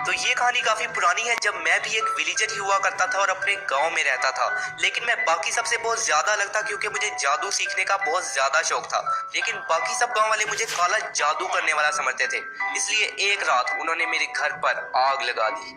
तो ये कहानी काफी पुरानी है, जब मैं भी एक विलेजर ही हुआ करता था और अपने गांव में रहता था। लेकिन मैं बाकी सबसे बहुत ज्यादा अलग था क्योंकि मुझे जादू सीखने का बहुत ज्यादा शौक था। लेकिन बाकी सब गांव वाले मुझे काला जादू करने वाला समझते थे, इसलिए एक रात उन्होंने मेरे घर पर आग लगा दी।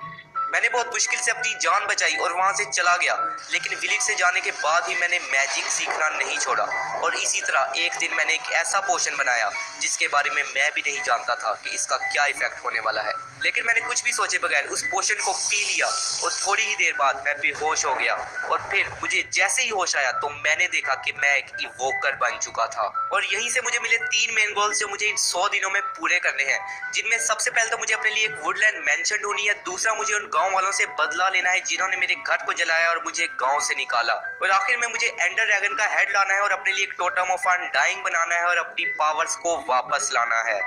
मैंने बहुत मुश्किल से अपनी जान बचाई और वहां से चला गया। लेकिन विलेज से जाने के बाद भी मैंने मैजिक सीखना नहीं छोड़ा। और इसी तरह एक दिन मैंने एक ऐसा पोशन बनाया जिसके बारे में मैं भी नहीं जानता था कि इसका क्या इफेक्ट होने वाला है। लेकिन मैंने कुछ भी सोचे बगैर उस पोशन को पी लिया और थोड़ी ही देर बाद मैं बेहोश हो गया। और फिर मुझे जैसे ही होश आया तो मैंने देखा कि मैं एक इवोकर बन चुका था। और यहीं से मुझे मिले 3 मेन गोल्स जो मुझे इन 100 दिनों में पूरे करने हैं, जिनमें सबसे पहले तो मुझे अपने लिए एक वुडलैंड मैंशन ढूंढनी है। दूसरा, मुझे उन गांव वालों से बदला लेना है जिन्होंने मेरे घर को जलाया और मुझे गांव से निकाला। और आखिर में मुझे एंडर ड्रैगन का हेड लाना है और अपने लिए एक टोटम ऑफ अनडाइंग बनाना है और अपनी पावर्स को वापस लाना है।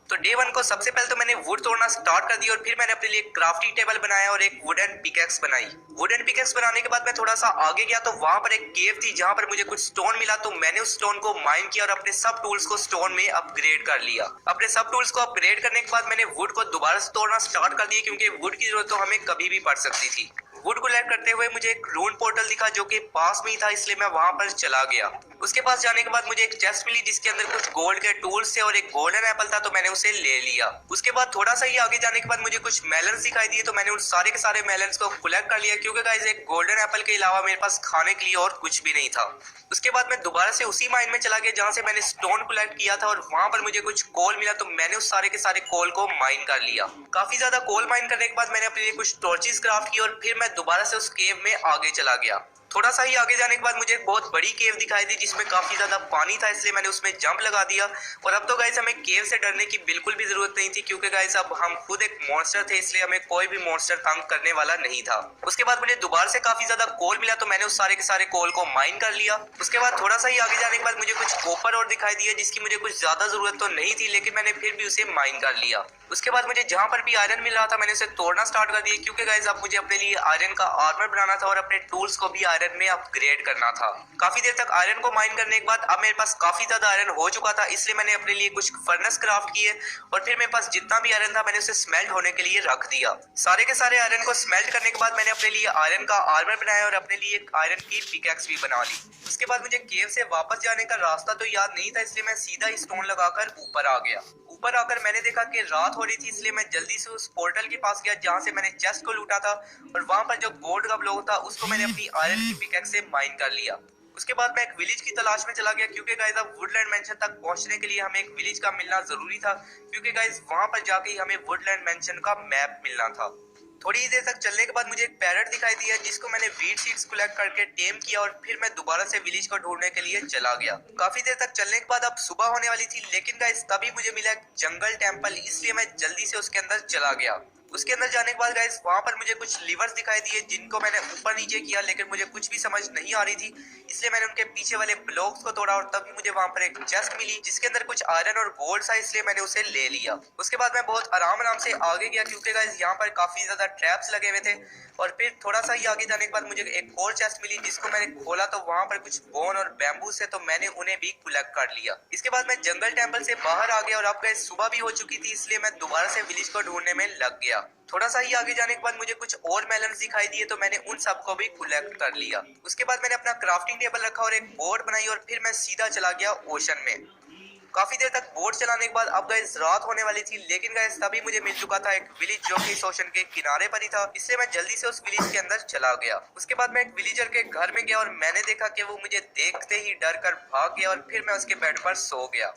तो डे 1 को सबसे पहले तो मैंने वुड तोड़ना स्टार्ट कर दिया और फिर मैंने अपने लिए क्राफ्टिंग टेबल बनाया और एक वुडन पिकेक्स बनाई। वुडन पिकेक्स बनाने के बाद मैं थोड़ा सा आगे गया तो वहां पर एक केव थी जहां पर मुझे कुछ स्टोन मिला। तो मैंने उस स्टोन को माइन किया और अपने सब टूल्स को स्टोन में अपग्रेड कर लिया। अपने सब टूल्स को अपग्रेड करने के बाद मैंने वुड को दोबारा से तोड़ना स्टार्ट कर दिया क्योंकि वुड की जरूरत तो हमें कभी भी पड़ सकती थी। वुड कलेक्ट करते हुए मुझे एक रून पोर्टल दिखा जो कि पास में ही था, इसलिए मैं वहां पर चला गया। उसके पास जाने के बाद मुझे एक चेस्ट मिली जिसके अंदर कुछ गोल्ड के टूल्स थे और एक गोल्डन एप्पल था, तो मैंने उसे ले लिया। उसके बाद थोड़ा सा ही आगे जाने के बाद मुझे कुछ मेलन्स दिखाई दिए, तो मैंने उन सारे के सारे मेलन्स को कलेक्ट कर लिया क्योंकि गाइस एक गोल्डन एप्पल के अलावा मेरे पास खाने के लिए और कुछ भी नहीं था। उसके बाद मैं दोबारा से उसी माइन में चला गया जहां से मैंने स्टोन कलेक्ट किया था और वहां पर मुझे कुछ कोल मिला, तो मैंने उस सारे के सारे कोल को माइन कर लिया। काफी ज्यादा कोल माइन करने के बाद मैंने अपने लिए कुछ टॉर्चेस क्राफ्ट की और फिर मैं दोबारा से उस केव में आगे चला गया। थोड़ा सा ही आगे जाने के बाद मुझे एक बहुत बड़ी केव दिखाई दी जिसमें काफी ज्यादा पानी था, इसलिए मैंने उसमें जंप लगा दिया। और अब तो गाइस हमें केव से डरने की बिल्कुल भी जरूरत नहीं थी क्योंकि गाइस अब हम खुद एक मॉन्स्टर थे, इसलिए हमें कोई भी मॉन्स्टर तंग करने वाला नहीं था। उसके बाद मुझे दोबारा से काफी ज्यादा कोल मिला, तो मैंने उस सारे के सारे कोल को माइन कर लिया। उसके बाद थोड़ा सा ही आगे जाने के बाद मुझे कुछ कॉपर और दिखाई दिया जिसकी मुझे कुछ ज्यादा जरूरत तो नहीं थी, लेकिन मैंने फिर भी उसे माइन कर लिया। उसके बाद मुझे जहां पर भी आयरन मिल रहा था मैंने उसे तोड़ना स्टार्ट कर दिया क्योंकि गाइस अब मुझे अपने लिए आयरन का आर्मर बनाना था और अपने टूल्स को भी आयरन में अपग्रेड करना था। काफी देर तक आयरन को माइन करने के बाद अब मेरे पास काफी ज्यादा आयरन हो चुका था, इसलिए मैंने अपने लिए कुछ फर्नेस क्राफ्ट किए और फिर मेरे पास जितना भी आयरन था मैंने उसे स्मेल्ट होने के लिए रख दिया। सारे के सारे आयरन को स्मेल्ट करने के बाद मैंने अपने लिए आयरन का आर्मर बनाया और अपने लिए एक आयरन की पिकैक्स भी बना ली। उसके बाद मुझे केव से वापस जाने का रास्ता तो याद नहीं था, इसलिए मैं सीधा ही स्टोन लगाकर ऊपर आ गया। ऊपर आकर मैंने देखा कि रात हो रही थी, इसलिए मैं जल्दी से उस पोर्टल के पास गया जहां से मैंने चेस्ट को लूटा था और वहां पर जो गोल्ड का ब्लॉक था उसको मैंने अपनी आयरन की पिकैक्स से माइन कर लिया। उसके बाद मैं एक विलेज की तलाश में चला गया क्योंकि गाइस अब वुडलैंड मैंशन तक पहुंचने के लिए हमें एक विलेज का मिलना जरूरी था, क्योंकि गाइस वहां पर जाके ही हमें वुडलैंड मैंशन का मैप मिलना था। थोड़ी ही देर तक चलने के बाद मुझे एक पैरट दिखाई दिया जिसको मैंने वीट सीड्स कलेक्ट करके टेम किया और फिर मैं दोबारा से विलेज को ढूंढने के लिए चला गया। काफी देर तक चलने के बाद अब सुबह होने वाली थी, लेकिन गाइस तभी मुझे मिला एक जंगल टेंपल, इसलिए मैं जल्दी से उसके अंदर चला गया। उसके अंदर जाने के बाद गाइस वहां पर मुझे कुछ लिवर्स दिखाई दिए जिनको मैंने ऊपर नीचे किया, लेकिन मुझे कुछ भी समझ नहीं आ रही थी, इसलिए मैंने उनके पीछे वाले ब्लॉक्स को तोड़ा और तभी मुझे वहां पर एक चेस्ट मिली जिसके अंदर कुछ आयरन और गोल्ड था, इसलिए मैंने उसे ले लिया। उसके बाद मैं बहुत आराम से आगे गया क्योंकि गाइस यहाँ पर काफी ज्यादा ट्रैप्स लगे हुए थे। और फिर थोड़ा सा ही आगे जाने के बाद मुझे एक और चेस्ट मिली जिसको मैंने खोला तो वहां पर कुछ बोन और बैम्बू से, तो मैंने उन्हें भी कलेक्ट कर लिया। इसके बाद मैं जंगल टेंपल से बाहर आ गया और अब गाइस सुबह भी हो चुकी थी, इसलिए मैं दोबारा से विलेज को ढूंढने में लग गया। थोड़ा सा ही आगे जाने के बाद मुझे कुछ और मेलन्स दिखाई दिए, तो मैंने उन सबको भी कलेक्ट कर लिया। उसके बाद मैंने अपना क्राफ्टिंग टेबल रखा और एक बोर्ड बनाई और फिर मैं सीधा चला गया ओशन में। काफी देर तक बोट चलाने के बाद अब गाइस रात होने वाली थी, लेकिन गाइस तभी मुझे मिल चुका था एक विलेज जो कि इस ओशन के किनारे पर ही था, इसलिए मैं जल्दी से उस विलेज के अंदर चला गया। उसके बाद मैं एक विलेजर के घर में गया और मैंने देखा कि वो मुझे देखते ही डर कर भाग गया और फिर मैं उसके बेड पर सो गया।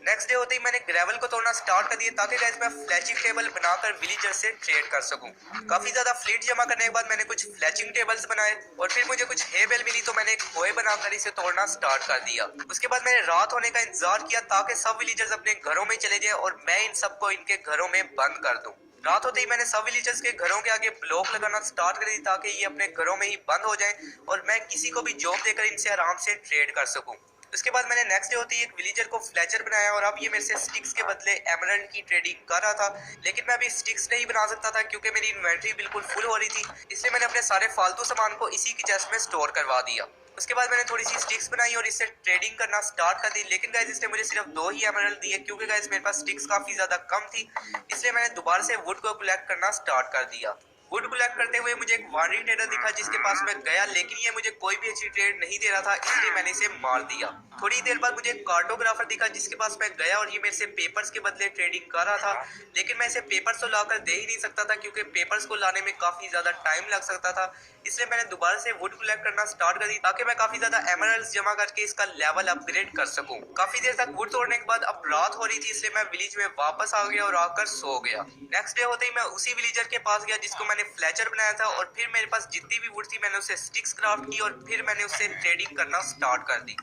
नेक्स्ट डे होते ही मैंने ग्रेवल को तोड़ना स्टार्ट कर दिया ताकि गाइस मैं फ्लैचिंग टेबल बनाकर विलेजर से ट्रेड कर सकूं। काफी ज्यादा फ्लीट जमा करने के बाद मैंने कुछ फ्लैचिंग टेबल्स बनाए और फिर मुझे कुछ हेबेल मिली, तो मैंने एक होए बनाकर इसे तोड़ना स्टार्ट कर दिया। उसके बाद मैंने रात होने का इंतजार किया ताकि सब विलेजर्स अपने घरों में चले जाए और मैं इन सबको इनके घरों में बंद कर दूं। रात होते ही मैंने सब विलेजर्स के घरों के आगे ब्लॉक लगाना स्टार्ट कर दी ताकि ये अपने घरों में ही बंद हो जाए और मैं किसी को भी जॉब देकर इनसे आराम से ट्रेड कर सकूं। उसके बाद मैंने नेक्स्ट डे होते ही एक विलेजर को फ्लेचर बनाया और अब ये मेरे से स्टिक्स के बदले एमरल्ड की ट्रेडिंग कर रहा था, लेकिन मैं अभी स्टिक्स नहीं बना सकता था क्योंकि मेरी इन्वेंटरी बिल्कुल फुल हो रही थी, इसलिए मैंने अपने सारे फालतू सामान को इसी की चेस्ट में स्टोर करवा दिया। उसके बाद मैंने थोड़ी सी स्टिक्स बनाई और इससे ट्रेडिंग करना स्टार्ट कर दी। लेकिन गाइस इसने मुझे सिर्फ 2 ही एमराल्ड दिए, क्योंकि गाइस मेरे पास स्टिक्स काफी ज्यादा कम थी, इसलिए मैंने दोबारा से वुड को कलेक्ट करना स्टार्ट कर दिया। वुड कलेक्ट करते हुए मुझे एक वांडरिंग ट्रेडर दिखा, जिसके पास मैं गया, लेकिन ये मुझे कोई भी अच्छी ट्रेड नहीं दे रहा था, इसलिए मैंने इसे मार दिया। थोड़ी देर बाद मुझे एक कार्टोग्राफर दिखा, जिसके पास मैं गया और ये मेरे से पेपर्स के बदले ट्रेडिंग कर रहा था। लेकिन मैं इसे पेपर्स तो लाकर दे ही नहीं सकता था, क्योंकि पेपर्स को लाने में काफी ज्यादा टाइम लग सकता था, इसलिए मैंने दोबारा से वुड कलेक्ट करना स्टार्ट कर दी, ताकि मैं काफी ज्यादा एमराल्ड्स जमा करके इसका लेवल अपग्रेड कर सकूं। काफी देर तक वुड तोड़ने के बाद अब रात हो रही थी, इसलिए मैं विलेज में वापस आ गया और आकर सो गया। नेक्स्ट डे होते ही मैं उसी विलेजर के पास गया जिसको मैंने फ्लेचर बनाया था, और फिर मेरे पास जितनी भी वुड थी मैंने उससे स्टिक्स क्राफ्ट की और फिर मैंने उससे ट्रेडिंग करना स्टार्ट कर दी।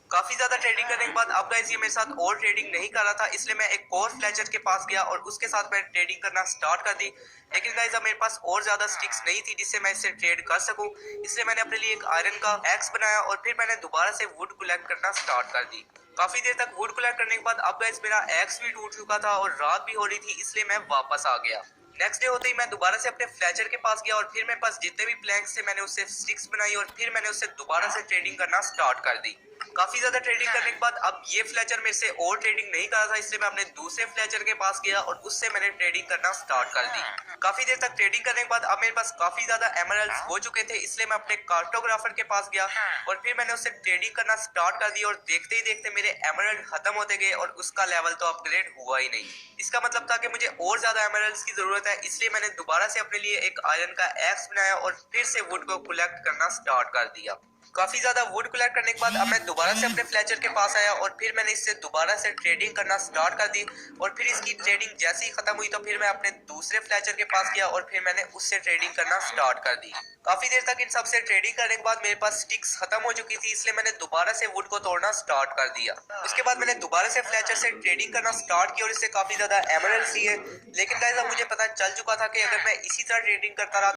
काफी ज्यादा ट्रेडिंग करने के बाद अब गाइस ये मेरे साथ और ट्रेडिंग नहीं कर रहा था, इसलिए मैं एक और फ्लेचर के पास गया और उसके साथ मैं ट्रेडिंग करना स्टार्ट कर दी। लेकिन गाइस अब मेरे पास और ज्यादा स्टिक्स नहीं थी जिससे मैं इससे ट्रेड कर सकूं, इसलिए मैंने अपने लिए एक आयरन का एक्स बनाया और फिर मैंने दोबारा से वुड कलेक्ट करना स्टार्ट कर दी। काफी देर तक वुड कलेक्ट करने के बाद अब गाइस मेरा एक्स भी टूट चुका था और रात भी हो रही थी, इसलिए मैं वापस आ गया। नेक्स्ट डे होते ही मैं दोबारा से अपने फ्लेचर के पास गया और फिर मेरे पास जितने भी प्लैंक्स थे मैंने उससे स्टिक्स बनाई और फिर मैंने उससे दोबारा से ट्रेडिंग करना स्टार्ट कर दी। काफी ज्यादा ट्रेडिंग करने के बाद अब ये फ्लेचर मेरे से और ट्रेडिंग नहीं कर रहा था, इसलिए मैं अपने दूसरे फ्लेचर के पास गया और उससे मैंने ट्रेडिंग करना स्टार्ट कर दी। काफी देर तक ट्रेडिंग करने के बाद अब मेरे पास काफी ज्यादा एमराल्ड्स हो चुके थे, इसलिए मैं अपने कार्टोग्राफर के पास गया और फिर मैंने उससे ट्रेडिंग करना स्टार्ट कर दी और देखते ही देखते मेरे एमराल्ड खत्म होते गए और उसका लेवल तो अपग्रेड हुआ ही नहीं। इसका मतलब था कि मुझे और ज्यादा एमराल्ड्स की जरूरत है, इसलिए मैंने दोबारा से अपने लिए एक आयरन का एक्स बनाया और फिर से वुड को कलेक्ट करना स्टार्ट कर दिया। काफी ज्यादा वुड कलेक्ट करने के बाद अब मैं दोबारा से अपने फ्लेचर के पास आया और फिर मैंने इससे दोबारा से ट्रेडिंग करना स्टार्ट कर दी और फिर इसकी ट्रेडिंग जैसे ही खत्म हुई तो फिर मैं अपने दूसरे फ्लेचर के पास गया और फिर मैंने उससे ट्रेडिंग करना स्टार्ट कर दी। काफी देर तक इन सब से ट्रेडिंग करने के बाद मेरे पास स्टिक्स खत्म हो चुकी थी, इसलिए मैंने दोबारा से वुड को तोड़ना स्टार्ट कर दिया। उसके बाद मैंने दोबारा से फ्लेचर से ट्रेडिंग करना स्टार्ट किया और इससे काफी ज्यादा एमराल्ड्स लिए। लेकिन गाइस अब मुझे पता चल चुका था कि अगर मैं इसी तरह ट्रेडिंग करता रहा